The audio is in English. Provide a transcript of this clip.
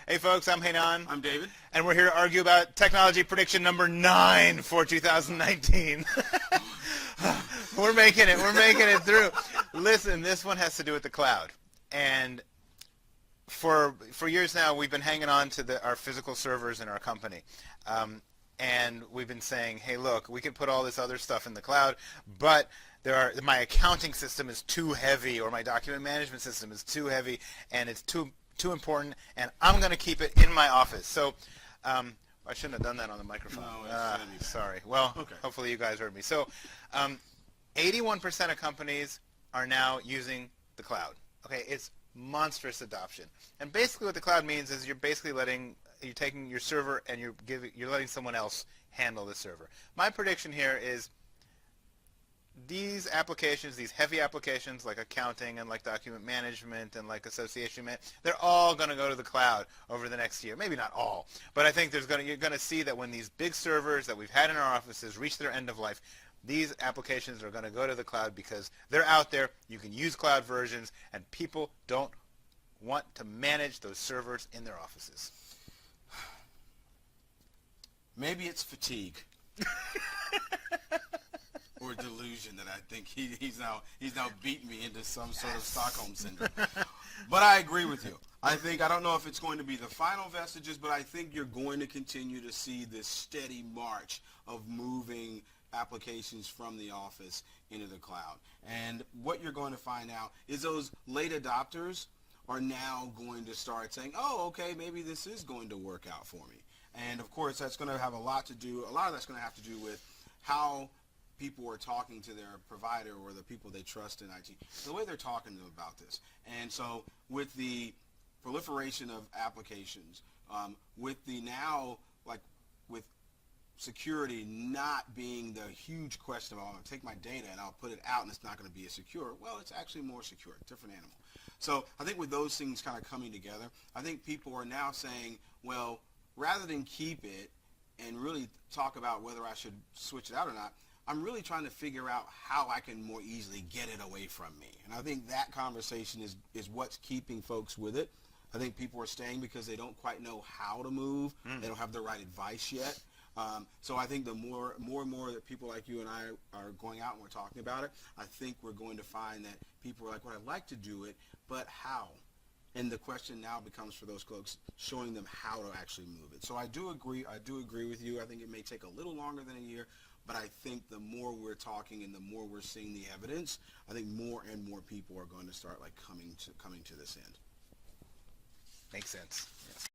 Hey folks, I'm Hainan, I'm David. and we're here to argue about technology prediction number 9 for 2019. We're making it through. Listen, this one has to do with the cloud. And for years now, we've been hanging on to our physical servers in our company. And we've been saying, hey, look, we can put all this other stuff in the cloud, but my accounting system is too heavy, or my document management system is too heavy, and it's too important, and I'm going to keep it in my office. So I shouldn't have done that on the microphone. No, sorry. Well, okay. Hopefully you guys heard me. So 81% of companies are now using the cloud. Okay, it's monstrous adoption. And basically what the cloud means is you're taking your server and you're letting someone else handle the server. My prediction here is these applications, these heavy applications like accounting and like document management and like association management, they're all going to go to the cloud over the next year. Maybe not all, but I think you're going to see that when these big servers that we've had in our offices reach their end of life, these applications are going to go to the cloud because they're out there. You can use cloud versions, and people don't want to manage those servers in their offices. Maybe it's fatigue or delusion that I think he's now beaten me into some sort of Stockholm syndrome. But I agree with you. I don't know if it's going to be the final vestiges, but I think you're going to continue to see this steady march of moving applications from the office into the cloud. And what you're going to find out is those late adopters are now going to start saying, oh, okay, maybe this is going to work out for me. And of course, that's going to have a lot of that's going to have to do with how people are talking to their provider or the people they trust in IT, the way they're talking to them about this. And so with the proliferation of applications, with the now, like with security not being the huge question of, I'm going to take my data and I'll put it out and it's not going to be as secure. Well, it's actually more secure, different animal. So I think with those things kind of coming together, I think people are now saying, well, rather than keep it and really talk about whether I should switch it out or not, I'm really trying to figure out how I can more easily get it away from me. And I think that conversation is what's keeping folks with it. I think people are staying because they don't quite know how to move. They don't have the right advice yet. So I think the more and more that people like you and I are going out and we're talking about it, I think we're going to find that people are like, well, I'd like to do it, but how? And the question now becomes for those folks showing them how to actually move it. So I do agree with you. I think it may take a little longer than a year, but I think the more we're talking and the more we're seeing the evidence, I think more and more people are going to start like coming to this end. Makes sense. Yes.